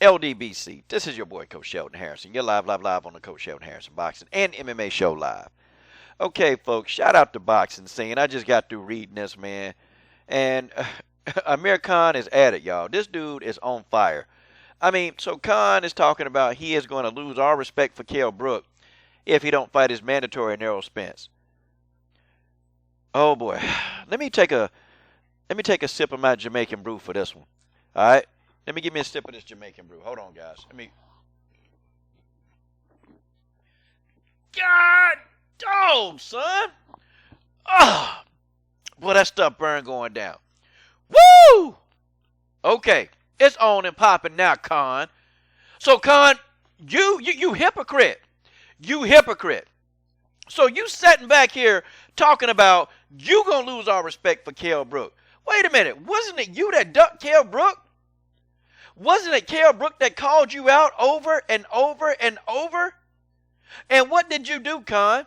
LDBC. This is your boy, Coach Sheldon Harrison. You're live on the Coach Sheldon Harrison Boxing and MMA Show Live. Okay, folks, shout out to Boxing Scene. I just got through reading this, man. And Amir Khan is at it, y'all. This dude is on fire. I mean, so Khan is talking about he is going to lose all respect for Kell Brook if he don't fight his mandatory in Errol Spence. Oh, boy. Let me take a sip of my Jamaican brew for this one. All right? Let me give me a sip of this Jamaican brew. Hold on, guys. God dog, son. Ah, boy, that stuff burn going down. Woo! Okay, it's on and popping now, Khan. So, Khan, you hypocrite. You hypocrite. So you sitting back here talking about you gonna lose all respect for Kell Brook. Wait a minute, wasn't it you that ducked Kell Brook? Wasn't it Kell Brook that called you out over and over and over? And what did you do, Khan?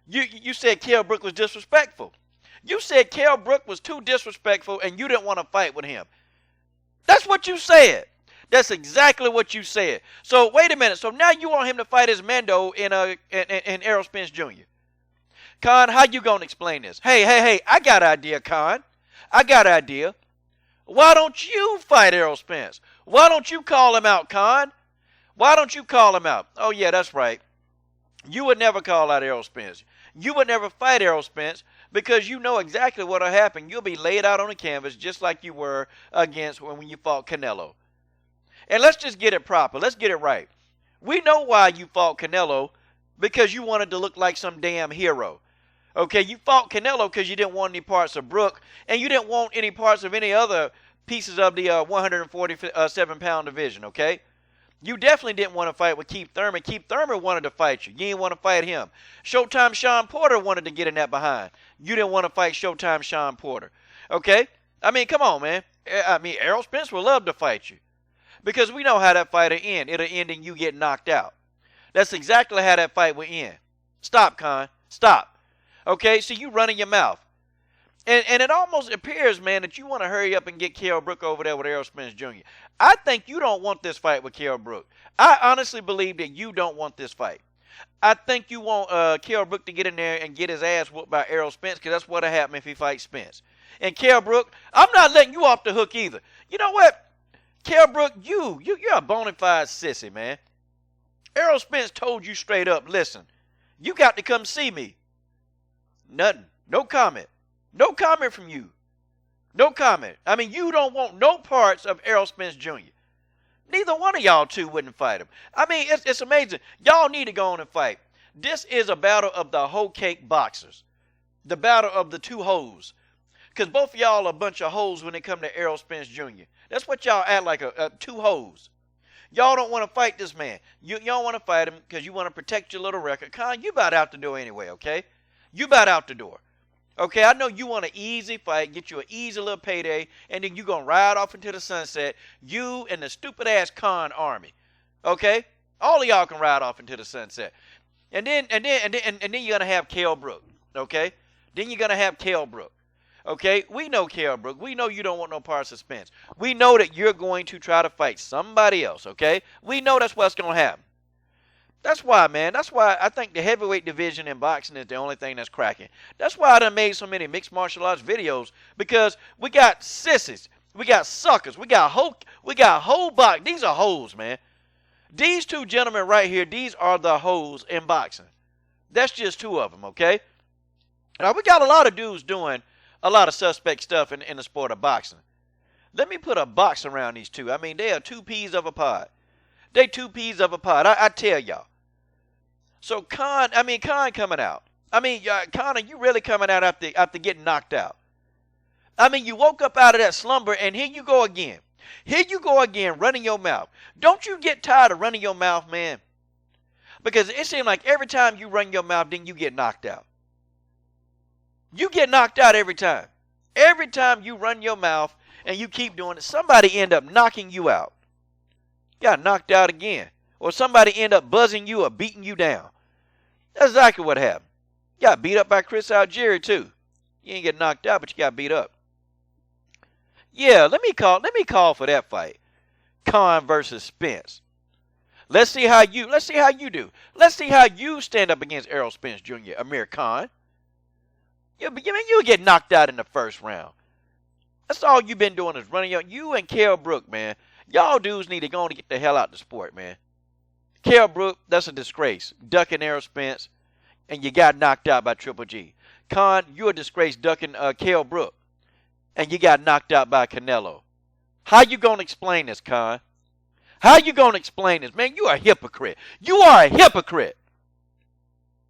You said Kell Brook was disrespectful. You said Kell Brook was too disrespectful and you didn't want to fight with him. That's what you said. That's exactly what you said. So wait a minute. So now you want him to fight his Mando in Errol Spence Jr. Khan, how you gonna explain this? Hey, I got an idea, Khan. I got an idea. Why don't you fight Errol Spence? Why don't you call him out, Khan? Why don't you call him out? Oh, yeah, that's right. You would never call out Errol Spence. You would never fight Errol Spence because you know exactly what will happen. You'll be laid out on the canvas just like you were against when you fought Canelo. And let's just get it proper. Let's get it right. We know why you fought Canelo, because you wanted to look like some damn hero. Okay, you fought Canelo because you didn't want any parts of Brook, and you didn't want any parts of any other pieces of the 147-pound division, okay? You definitely didn't want to fight with Keith Thurman. Keith Thurman wanted to fight you. You didn't want to fight him. Showtime Sean Porter wanted to get in that behind. You didn't want to fight Showtime Sean Porter, okay? I mean, come on, man. I mean, Errol Spence would love to fight you because we know how that fight will end. It'll end in you getting knocked out. That's exactly how that fight will end. Stop, Khan. Stop. Okay, so you running your mouth. And it almost appears, man, that you want to hurry up and get Kell Brook over there with Errol Spence Jr. I think you don't want this fight with Kell Brook. I honestly believe that you don't want this fight. I think you want Kell Brook to get in there and get his ass whooped by Errol Spence, because that's what'll happen if he fights Spence. And Kell Brook, I'm not letting you off the hook either. You know what? Kell Brook, you're a bona fide sissy, man. Errol Spence told you straight up, listen, you got to come see me. Nothing. No comment. No comment from you. No comment. I mean, you don't want no parts of Errol Spence Jr. Neither one of y'all two wouldn't fight him. I mean, it's amazing. Y'all need to go on and fight. This is a battle of the whole cake boxers. The battle of the two hoes. Because both of y'all are a bunch of hoes when it come to Errol Spence Jr. That's what y'all act like, two hoes. Y'all don't want to fight this man. You don't want to fight him because you want to protect your little record. Con, you about out the door anyway, okay? You about out the door. Okay, I know you want an easy fight, get you an easy little payday, and then you going to ride off into the sunset, you and the stupid-ass Khan army. Okay? All of y'all can ride off into the sunset. And then you're going to have Kell Brook. Okay? Then you're going to have Kell Brook. Okay? We know Kell Brook. We know you don't want no parts of Spence. We know that you're going to try to fight somebody else. Okay? We know that's what's going to happen. That's why, man. That's why I think the heavyweight division in boxing is the only thing that's cracking. That's why I done made so many mixed martial arts videos, because we got sissies, we got suckers, we got whole box. These are hoes, man. These two gentlemen right here, these are the hoes in boxing. That's just two of them, okay? Now, we got a lot of dudes doing a lot of suspect stuff in the sport of boxing. Let me put a box around these two. I mean, they are two peas of a pod. They two peas of a pod. I tell y'all. So Khan coming out. I mean, Khan, are you really coming out after getting knocked out? I mean, you woke up out of that slumber, and here you go again. Here you go again, running your mouth. Don't you get tired of running your mouth, man? Because it seems like every time you run your mouth, then you get knocked out. You get knocked out every time. Every time you run your mouth and you keep doing it, somebody end up knocking you out. Got knocked out again. Or somebody end up buzzing you or beating you down. That's exactly what happened. You got beat up by Chris Algieri too. You ain't get knocked out, but you got beat up. Yeah, let me call for that fight. Khan versus Spence. Let's see how you do. Let's see how you stand up against Errol Spence Jr., Amir Khan. You'll get knocked out in the first round. That's all you've been doing is running out. You and Kell Brook, man. Y'all dudes need to go and get the hell out the sport, man. Kell Brook, that's a disgrace. Ducking Errol Spence, and you got knocked out by Triple G. Khan, you're a disgrace ducking Kell Brook, and you got knocked out by Canelo. How you going to explain this, Khan? How you going to explain this? Man, you are a hypocrite. You are a hypocrite.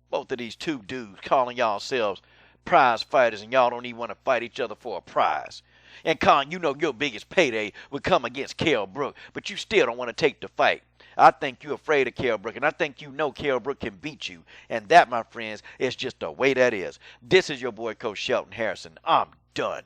Both of these two dudes calling yourselves prize fighters, and y'all don't even want to fight each other for a prize. And Khan, you know your biggest payday would come against Kell Brook, but you still don't want to take the fight. I think you're afraid of Kell Brook, and I think you know Kell Brook can beat you. And that, my friends, is just the way that is. This is your boy, Coach Shelton Harrison. I'm done.